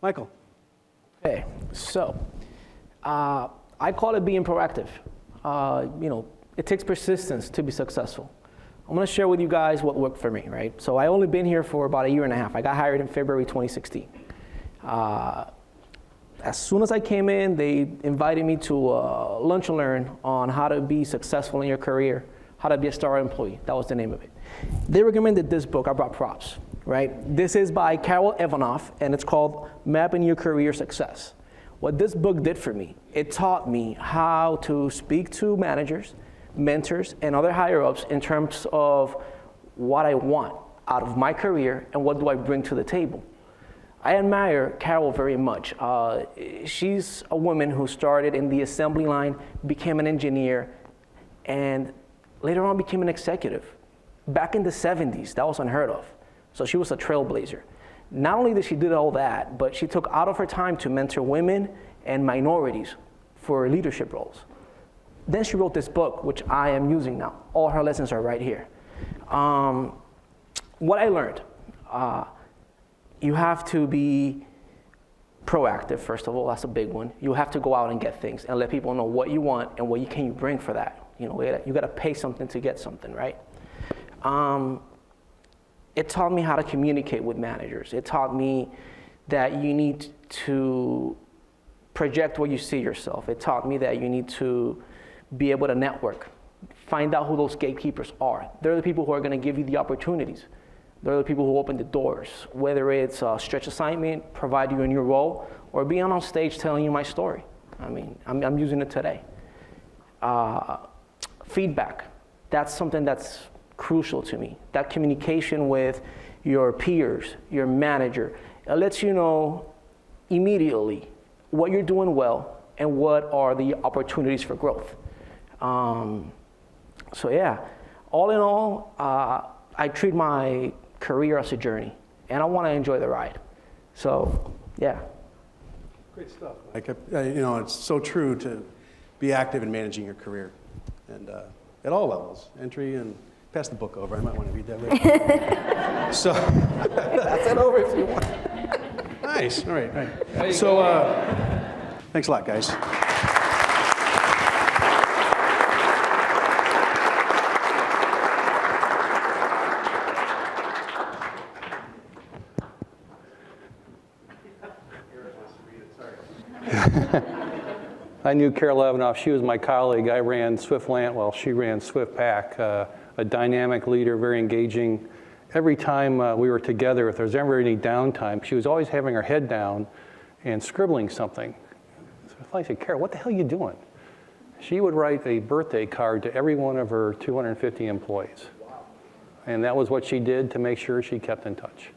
Michael. Okay, so I call it being proactive. It takes persistence to be successful. I'm gonna share with you guys what worked for me, right? So I only been here for about 1.5 years. I got hired in February 2016. As soon as I came in, they invited me to lunch and learn on how to be successful in your career, how to be a star employee. That was the name of it. They recommended this book. I brought props, right? This is by Carol Evanoff, and it's called Mapping Your Career Success. What this book did for me, it taught me how to speak to managers, mentors, and other higher-ups in terms of what I want out of my career and what do I bring to the table. I admire Carol very much. She's a woman who started in the assembly line, became an engineer, and later on became an executive. Back in the 70s, that was unheard of. So she was a trailblazer. Not only did she do all that, but she took out of her time to mentor women and minorities for leadership roles. Then she wrote this book, which I am using now. All her lessons are right here. What I learned, you have to be proactive, first of all. That's a big one. You have to go out and get things and let people know what you want and what can you bring for that. You got to pay something to get something, right? It taught me how to communicate with managers. It taught me that you need to project where you see yourself. It taught me that you need to be able to network, find out who those gatekeepers are. They're the people who are going to give you the opportunities. They're the people who open the doors, whether it's a stretch assignment, provide you a new role, or being on stage telling you my story. I mean, I'm using it today. Feedback, that's something that's crucial to me. That communication with your peers, your manager, it lets you know immediately what you're doing well and what are the opportunities for growth. So yeah, all in all, I treat my career as a journey, and I want to enjoy the ride. So yeah. Great stuff. It's so true to be active in managing your career, and at all levels, entry and. Pass the book over. I might want to read that later. So, pass it over if you want. Nice. All right. So, thanks a lot, guys. I knew Carol Evanoff. She was my colleague. I ran Swift Lantwell. She ran Swift Pack. A dynamic leader, very engaging. Every time we were together, if there was ever any downtime, she was always having her head down and scribbling something. So I said, Carol, what the hell are you doing? She would write a birthday card to every one of her 250 employees. Wow. And that was what she did to make sure she kept in touch.